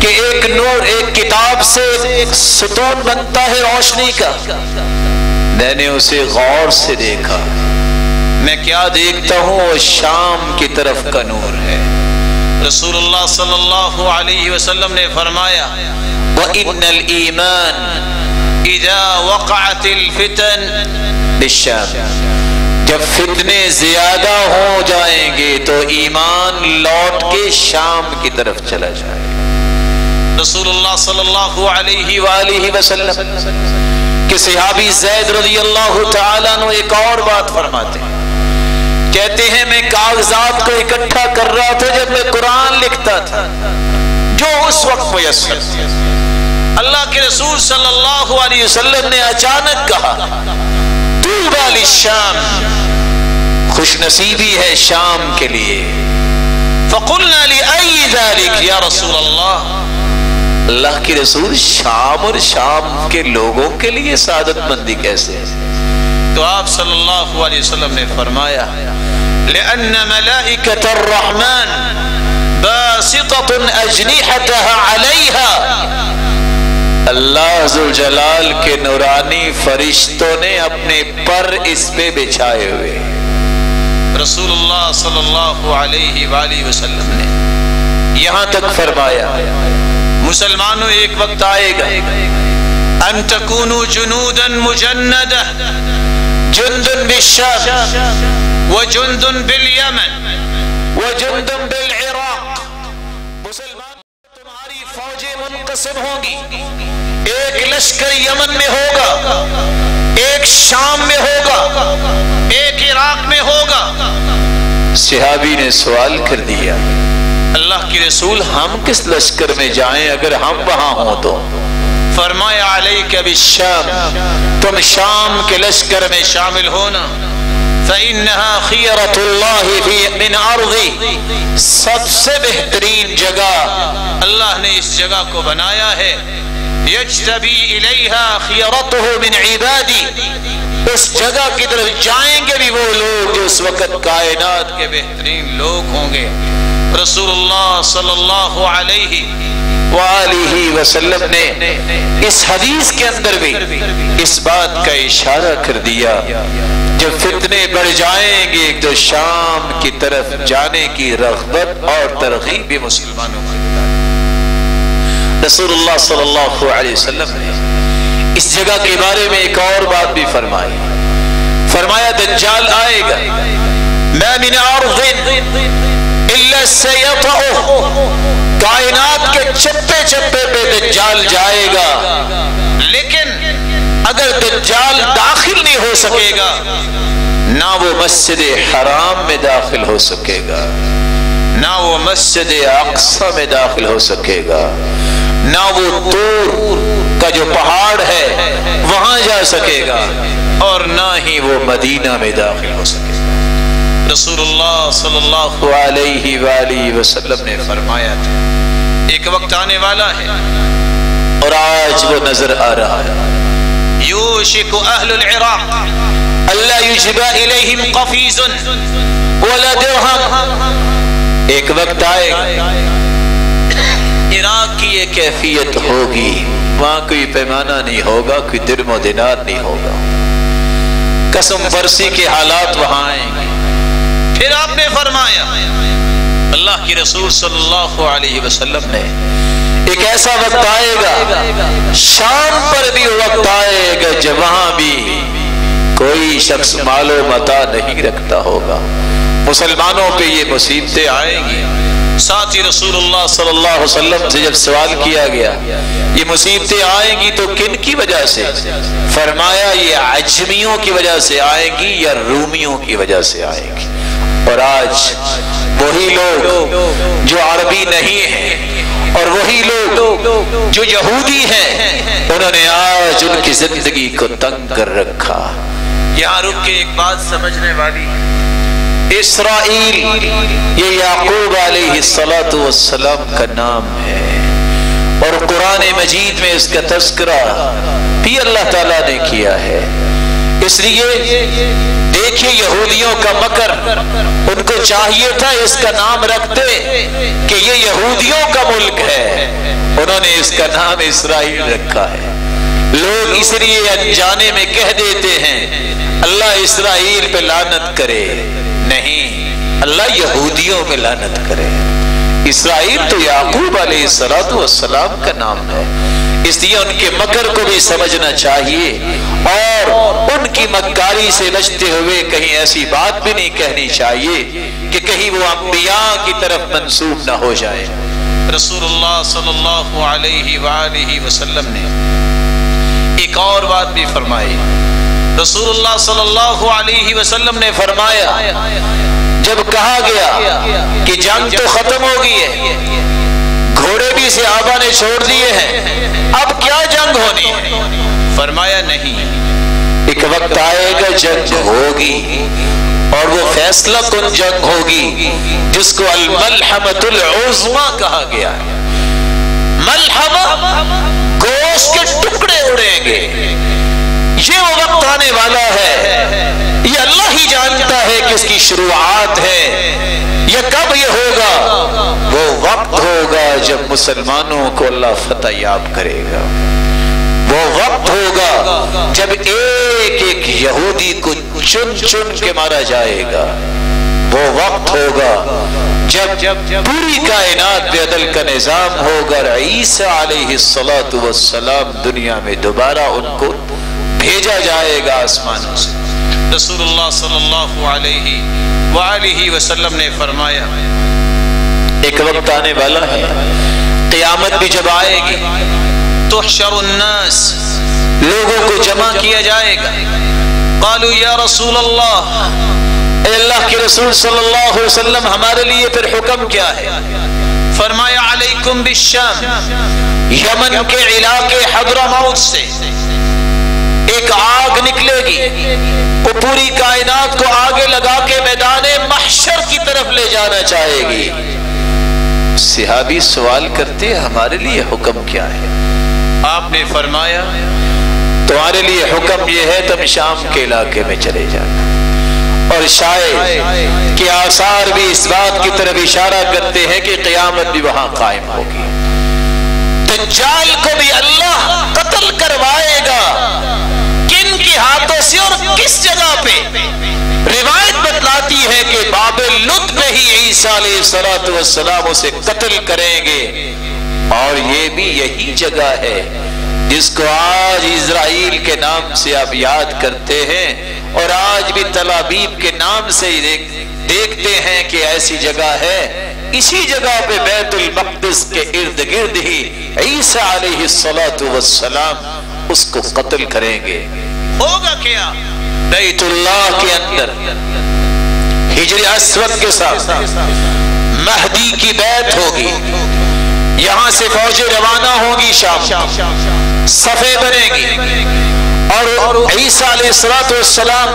کہ ایک نور، ایک کتاب سے ایک ستون بنتا ہے روشنی کا، میں نے اسے غور سے دیکھا، میں کیا دیکھتا ہوں وہ شام کی طرف کا نور ہے۔ رسول اللہ صلی اللہ علیہ وسلم نے فرمایا وَإِنَّ الْإِيمَانِ إِذَا وَقَعَتِ الْفِتَنِ بِالشَّامِ، جب فتنے زیادہ ہو جائیں گے تو ایمان لوٹ کے شام کی طرف چلا جائے۔ رسول اللہ صلی اللہ علیہ وآلہ وسلم کہ صحابی زید رضی اللہ تعالیٰ عنہ ایک اور بات فرماتے ہیں، کہتے ہیں میں کاغذات کو اکٹھا کر رہا تھا جب میں قرآن لکھتا تھا جو اس وقت میسر تھا۔ اللہ کے رسول صلی اللہ علیہ وسلم نے اچانک کہا طوبی للشام، خوش نصیبی ہے شام کے لیے۔ فقلنا لأی ذلك یا رسول اللہ، اللہ کی رسول شام اور شام کے لوگوں کے لیے سعادت مندی کیسے ہے؟ تو آپ صلی اللہ علیہ وسلم نے فرمایا لأن ملائکة الرحمن باسطة اجنحتها علیہا، اللہ ذوالجلال کے نورانی فرشتوں نے اپنے پر اس پہ بچھائے ہوئے۔ رسول اللہ صلی اللہ علیہ وآلہ وسلم نے یہاں تک فرمایا مسلمانوں ایک وقت آئے گا ان تکونوا جنودا مجندہ جند بالشام وجند بالیمن وجند بالعراق، مسلمان تمہاری فوجیں منقسم ہوں گی، ایک لشکر یمن میں ہوگا، ایک شام میں ہوگا، ایک عراق میں ہوگا۔ صحابی نے سوال کر دیا اللہ کی رسول ہم کس لشکر میں جائیں اگر ہم وہاں ہوں تو؟ فرمایا علیک بالشام، تم شام کے لشکر میں شامل ہونا، فإنها خیرۃ اللہ من ارضی، سب سے بہترین جگہ اللہ نے اس جگہ کو بنایا ہے، یجتبی الیہا خیرتہ من عبادی، اس جگہ کی طرف جائیں گے بھی وہ لوگ جو اس وقت کائنات کے بہترین لوگ ہوں گے۔ رسول اللہ صلی اللہ علیہ وآلہ وسلم نے اس حدیث کے اندر بھی اس بات کا اشارہ کر دیا، جب فتنے بڑھ جائیں گے تو شام کی طرف جانے کی رغبت اور ترغیب بھی مسلمانوں کو ملے۔ رسول اللہ صلی اللہ علیہ وسلم نے اس جگہ کے بارے میں ایک اور بات بھی فرمائی، فرمایا دجال آئے گا، ما من ارض الا سيطأ، کائنات کے چپے چپے پہ دجال جائے گا، لیکن اگر دجال داخل نہیں ہو سکے گا، نہ وہ مسجد حرام میں داخل ہو سکے گا، نہ وہ مسجد اقصی میں داخل ہو سکے گا، نہ وہ طور کا جو پہاڑ ہے وہاں جا سکے گا، اور نہ ہی وہ مدینہ میں داخل ہو سکے گا۔ رسول اللہ صلی اللہ علیہ وآلہ وسلم نے فرمایا تھا ایک وقت آنے والا ہے اور آج وہ نظر آ رہا ہے، یوشک اہل العراق اللہ یجبا الیہم قفیز ولا درہم، ایک وقت آئے گا عراق کی یہ کیفیت ہوگی، وہاں کوئی پیمانہ نہیں ہوگا، کوئی درم و دینار نہیں ہوگا، قسم پرسی کے حالات وہاں آئیں گے۔ پھر آپ نے فرمایا، اللہ کی رسول صلی اللہ علیہ وسلم نے، ایک ایسا وقت آئے گا، شام پر بھی وقت آئے گا جب وہاں بھی کوئی شخص مال و متاع نہیں رکھتا ہوگا، مسلمانوں پہ یہ مصیبتیں آئیں گی۔ ساتھ ہی رسول اللہ صلی اللہ علیہ وسلم سے جب سوال کیا گیا یہ مصیبتیں آئیں گی تو کن کی وجہ سے، فرمایا یہ عجمیوں کی وجہ سے آئیں گی یا رومیوں کی وجہ سے آئیں گی۔ اور آج وہی لوگ جو عربی نہیں ہیں اور وہی لوگ جو یہودی ہیں، انہوں نے آج ان کی زندگی کو تنگ کر رکھا۔ یہاں رک کے ایک بات سمجھنے والی، اسرائیل یہ یعقوب علیہ السلام کا نام ہے، اور قرآن مجید میں اس کا تذکرہ بھی اللہ تعالیٰ نے کیا ہے۔ اس لیے دیکھیے یہودیوں کا مکر، ان کو چاہیے تھا اس کا نام رکھتے کہ یہ یہودیوں کا ملک ہے، انہوں نے اس کا نام اسرائیل رکھا ہے۔ لوگ اس لیے انجانے میں کہہ دیتے ہیں اللہ اسرائیل پہ لعنت کرے، نہیں، اللہ یہودیوں پہ لعنت کرے۔ اسرائیل تو یعقوب علیہ السلام کا نام ہے، اس لیے ان کے مکر کو بھی سمجھنا چاہیے، اور ان کی مکاری سے بچتے ہوئے کہیں ایسی بات بھی نہیں کہنی چاہیے کہ کہیں وہ انبیاء کی طرف منسوب نہ ہو جائے۔ رسول اللہ صلی اللہ علیہ وآلہ وسلم نے ایک اور بات بھی فرمائی۔ رسول اللہ صلی اللہ علیہ وسلم نے فرمایا، جب کہا گیا کہ جنگ تو ختم ہو گئی ہے، گھوڑے بھی صحابہ نے چھوڑ دیے ہیں، اب کیا جنگ ہونی ہے؟ فرمایا نہیں، ایک وقت آئے گا جنگ ہوگی، اور وہ فیصلہ کن جنگ ہوگی جس کو الملحمۃ العظمیٰ کہا گیا ہے۔ ملحمہ گوشت کے ٹکڑے اڑیں گے، یہ وہ وقت آنے والا ہے، یہ اللہ ہی جانتا ہے کہ اس کی شروعات ہے یا کب یہ ہوگا۔ وہ وقت ہوگا جب مسلمانوں کو اللہ فتح یاب کرے گا، وہ وقت ہوگا جب ایک ایک یہودی کو چن چن کے مارا جائے گا، وہ وقت ہوگا جب پوری کائنات پہ عدل کا نظام ہوگا، عیسیٰ علیہ السلام دنیا میں دوبارہ ان کو بھیجا جائے گا آسمانوں سے۔ رسول اللہ صلی اللہ علیہ وآلہ وسلم نے فرمایا، ایک وقت آنے والا ہے، قیامت بھی جب آئے گی، تحشر الناس، لوگوں کو جمع کیا جائے گا۔ قالوا یا رسول اللہ، اے اللہ کے رسول صلی اللہ علیہ وسلم ہمارے لیے پھر حکم کیا ہے؟ فرمایا علیکم بالشام، یمن کے علاقے حضرموت سے ایک آگ نکلے گی، وہ پوری کائنات کو آگے لگا کے میدان محشر کی طرف لے جانا چاہے گی۔ صحابی سوال کرتے ہمارے لیے حکم کیا ہے؟ آپ نے فرمایا تمہارے لیے حکم یہ ہے تم شام کے علاقے میں چلے جانا. اور شاید کہ آثار بھی اس بات کی طرف اشارہ کرتے ہیں کہ قیامت بھی وہاں قائم ہوگی. دجال کو بھی اللہ قتل کروائے گا. کن کے ہاتھوں سے اور کس جگہ پہ؟ روایت بتلاتی ہے کہ باب لد میں ہی عیسیٰ علیہ السلام اسے قتل کریں گے. اور یہ بھی یہی جگہ ہے جس کو آج اسرائیل کے نام سے آپ یاد کرتے ہیں اور آج بھی تل ابیب کے نام سے دیکھتے ہیں کہ ایسی جگہ ہے. اسی جگہ پہ بیت المقدس کے ارد گرد ہی عیسیٰ علیہ السلام اس کو قتل کریں گے. ہوگا کیا؟ بیت اللہ کے اندر حجر اسود کے ساتھ مہدی کی بیعت ہوگی. یہاں سے فوجیں روانہ ہوں گی، شام صفے بنیں گی اور عیسیٰ علیہ السلام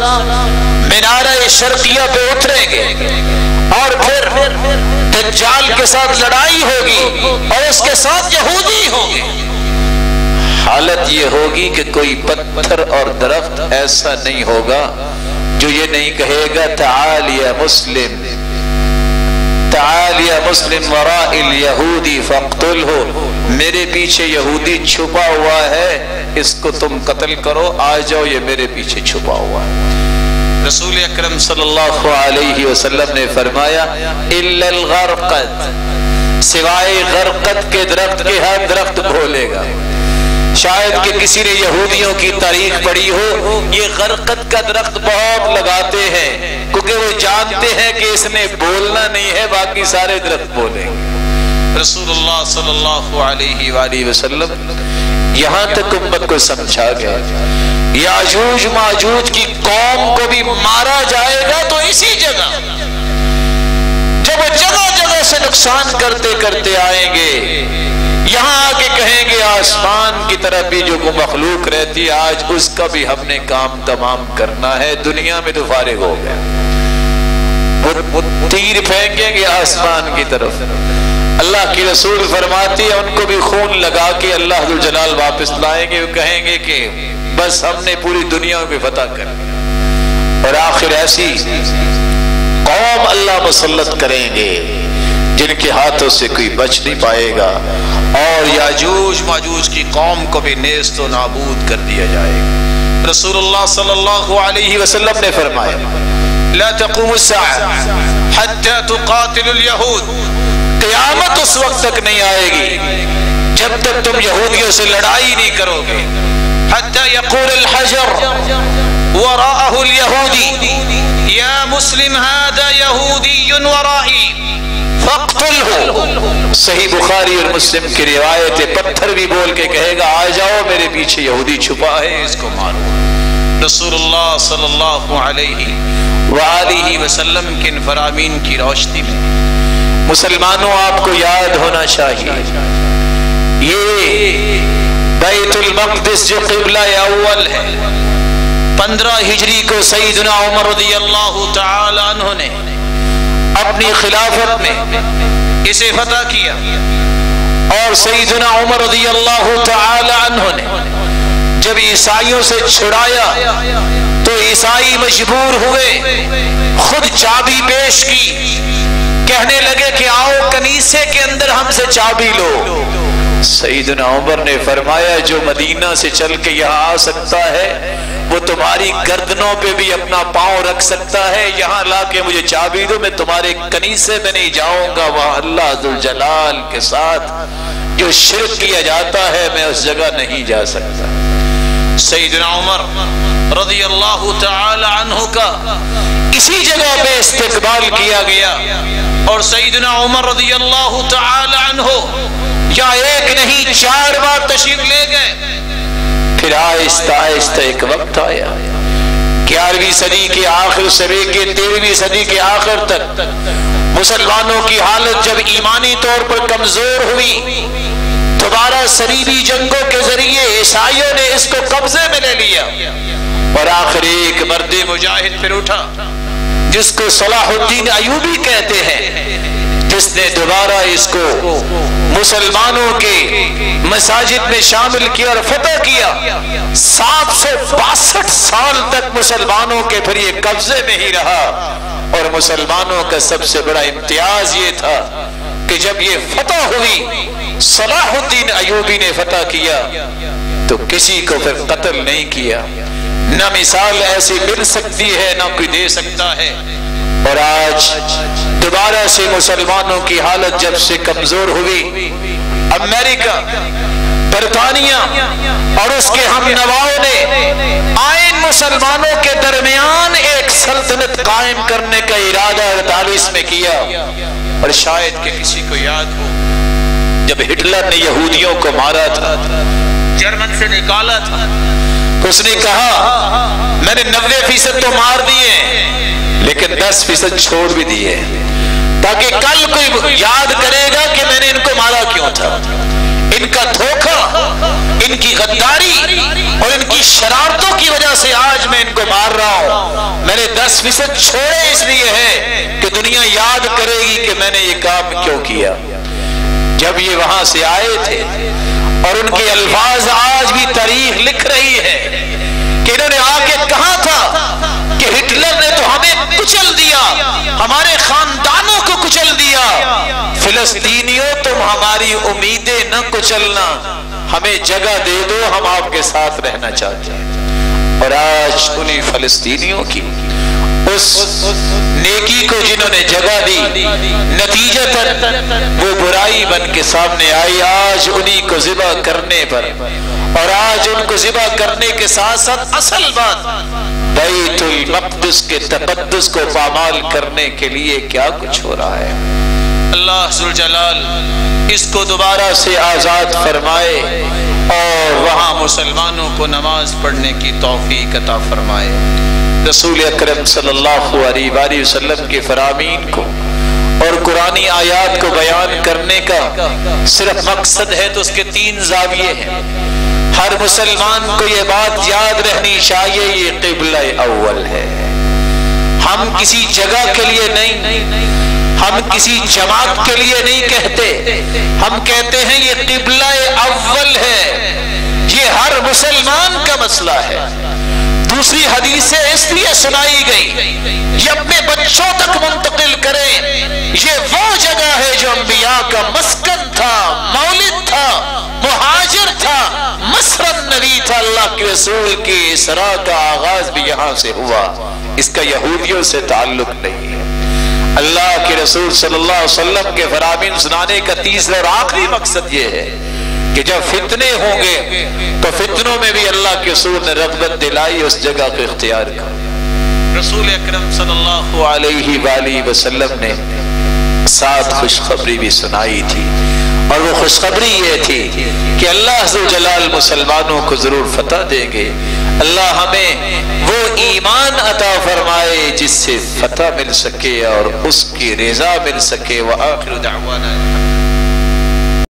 مینارہ شرقیہ پہ اتریں گے اور پھر دجال کے ساتھ لڑائی ہوگی اور اس کے ساتھ یہودی ہوں گے. حالت یہ ہوگی کہ کوئی پتھر اور درخت ایسا نہیں ہوگا جو یہ نہیں کہے گا تعال یا مسلم، تعال یا مسلم وراء الیہودی فاقتلہ، میرے پیچھے یہودی چھپا ہوا ہے، اس کو تم قتل کرو، آ جاؤ یہ میرے پیچھے چھپا ہوا ہے. رسول اکرم صلی اللہ علیہ وسلم نے فرمایا الا الغرقد، سوائے غرقد کے درخت کے ہر درخت بھولے گا. شاید کہ کسی نے یہودیوں کی تاریخ پڑھی ہو، یہ غرقد کا درخت بہت لگاتے ہیں کیونکہ وہ جانتے ہیں کہ اس نے بولنا نہیں ہے، باقی سارے درخت بولیں گے. رسول اللہ صلی اللہ علیہ وآلہ وسلم یہاں تک امت کو سمجھا گیا یاجوج ماجوج کی قوم کو بھی مارا جائے گا تو اسی جگہ، جب وہ جگہ جگہ سے نقصان کرتے کرتے آئیں گے، یہاں آ کے کہیں گے آسمان کی طرف بھی جو مخلوق رہتی آج اس کا بھی ہم نے کام تمام کرنا ہے، دنیا میں تو فارغ ہو گیا. وہ تیر پھینکیں گے آسمان کی طرف. اللہ کی رسول فرماتی ہے ان کو بھی خون لگا کے اللہ ذو الجلال واپس لائیں گے. وہ کہیں گے کہ بس ہم نے پوری دنیا میں فتح کر لیا. اور آخر ایسی قوم اللہ مسلط کریں گے جن کے ہاتھوں سے کوئی بچ نہیں پائے گا، اور یاجوج ماجوج کی قوم کو بھی نیست و نابود کر دیا جائے گا. رسول اللہ صلی اللہ علیہ وسلم نے فرمایا لا تقوم الساعة حتى تقاتل اليهود، قیامت اس وقت تک نہیں آئے گی جب تک تم یہودیوں سے لڑائی نہیں کرو گے. حتى يقول الحجر وراءه اليهودي يا مسلم هذا يهودي ورائي فاقتلہ. صحیح بخاری اور مسلم کی روایت ہے، پتھر بھی بول کے کہے گا آ جاؤ میرے پیچھے یہودی چھپا ہے، اس کو مارو. رسول اللہ صلی اللہ علیہ وآلہ وسلم کے ان فرامین کی روشنی میں مسلمانوں آپ کو یاد ہونا چاہیے یہ بیت المقدس جو قبلہ اول ہے، 15 ہجری کو سیدنا عمر رضی اللہ تعالی عنہ نے اپنی خلافت میں اسے فتح کیا، اور سیدنا عمر رضی اللہ تعالی عنہ نے جب عیسائیوں سے چھڑایا تو عیسائی مجبور ہوئے، خود چابی پیش کی، کہنے لگے کہ آؤ کنیسے کے اندر ہم سے چابی لو. سیدنا عمر نے فرمایا جو مدینہ سے چل کے یہاں آ سکتا ہے وہ تمہاری گردنوں پہ بھی اپنا پاؤں رکھ سکتا ہے، یہاں لا کے مجھے چابی دو، میں تمہارے کنیسے میں نہیں جاؤں گا، وہاں اللہ ذوالجلال کے ساتھ جو شرک کیا جاتا ہے میں اس جگہ نہیں جا سکتا. سیدنا عمر رضی اللہ تعالی عنہ کا اسی جگہ پہ استقبال کیا گیا، اور سیدنا عمر رضی اللہ تعالی عنہ یا ایک نہیں 4 بار تشریف لے گئے. پھر آہستہ آہستہ ایک وقت آیا 11ویں صدی کے آخر سے لے کے 13ویں صدی کے آخر تک مسلمانوں کی حالت جب ایمانی طور پر کمزور ہوئی، دوبارہ صلیبی جنگوں کے ذریعے عیسائیوں نے اس کو قبضے میں لے لیا، اور آخر ایک مرد مجاہد پھر اٹھا جس کو صلاح الدین ایوبی کہتے ہیں، جس نے دوبارہ اس کو مسلمانوں کے مساجد میں شامل کیا اور فتح کیا. 762 سال تک مسلمانوں کے پھر یہ قبضے میں ہی رہا. اور مسلمانوں کا سب سے بڑا امتیاز یہ تھا کہ جب یہ فتح ہوئی، صلاح الدین ایوبی نے فتح کیا تو کسی کو پھر قتل نہیں کیا. نہ مثال ایسی مل سکتی ہے نہ کوئی دے سکتا ہے. اور آج دوبارہ سے مسلمانوں کی حالت جب سے کمزور ہوئی، امریکہ، برطانیہ اور اس کے ہم نواؤں نے آئین مسلمانوں کے درمیان ایک سلطنت قائم کرنے کا ارادہ 48 میں کیا. اور شاید کہ کسی کو یاد ہو جب ہٹلر نے یہودیوں کو مارا تھا، جرمن سے نکالا تھا، اس نے کہا میں نے 90% تو مار دیے لیکن 10% چھوڑ بھی دیے تاکہ کل کوئی یاد کرے گا کہ میں نے ان کو مارا کیوں تھا. ان کا دھوکہ، ان کی غداری اور ان کی شرارتوں کی وجہ سے آج میں ان کو مار رہا ہوں. میں نے 10% چھوڑے اس لیے ہے کہ دنیا یاد کرے گی کہ میں نے یہ کام کیوں کیا. جب یہ وہاں سے آئے تھے اور ان کے الفاظ آج بھی تاریخ لکھ رہی ہے کہ انہوں نے آ کے کہا تھا کہ ہٹلر نے تو ہمیں کچل دیا، ہمارے خاندانوں کو کچل دیا، فلسطینیوں تم ہماری امیدیں نہ کچلنا، ہمیں جگہ دے دو، ہم آپ کے ساتھ رہنا چاہتے ہیں. اور آج انہی فلسطینیوں کی اس نیکی کو جنہوں نے جگہ دی، نتیجتاً وہ برائی بن کے سامنے آئی. آج انہی کو ذبح کرنے پر اور آج ان کو ذبح کرنے کے ساتھ ساتھ اصل بات بیت المقدس کے تقدس کو پامال کرنے کے لیے کیا کچھ ہو رہا ہے. اللہ ذوالجلال اس کو دوبارہ سے آزاد فرمائے اور وہاں مسلمانوں کو نماز پڑھنے کی توفیق عطا فرمائے. رسول اکرم صلی اللہ علیہ وآلہ وسلم کے فرامین کو اور قرآنی آیات کو بیان کرنے کا صرف مقصد ہے تو اس کے 3 زاویے ہیں. ہر مسلمان کو یہ بات یاد رہنی چاہیے یہ قبلہ اول ہے. ہم کسی جگہ کے لیے نہیں، ہم کسی جماعت کے لیے نہیں کہتے، ہم کہتے ہیں یہ قبلہ اول ہے. یہ ہر مسلمان کا مسئلہ ہے. دوسری حدیثیں اس لیے سنائی گئی یہ اپنے بچوں تک منتقل کریں. یہ وہ جگہ ہے جو انبیاء کا مسکن تھا، مولد تھا، مہاجر تھا، مسرن نبی تھا. اللہ کے رسول کی اسراء کا آغاز بھی یہاں سے ہوا. اس کا یہودیوں سے تعلق نہیں ہے. اللہ کے رسول صلی اللہ علیہ وسلم کے فرامین سنانے کا تیسرا اور آخری مقصد یہ ہے کہ جب فتنے ہوں گے تو فتنوں میں بھی اللہ کے رسول نے رغبت دلائی اس جگہ کو اختیار کر. رسول اکرم صلی اللہ علیہ وآلہ وسلم نے 7 خوشخبری بھی سنائی تھی اور وہ خوشخبری یہ تھی کہ اللہ ذوالجلال مسلمانوں کو ضرور فتح دیں گے. اللہ ہمیں وہ ایمان عطا فرمائے جس سے فتح مل سکے اور اس کی رضا مل سکے. وآخر دعوانا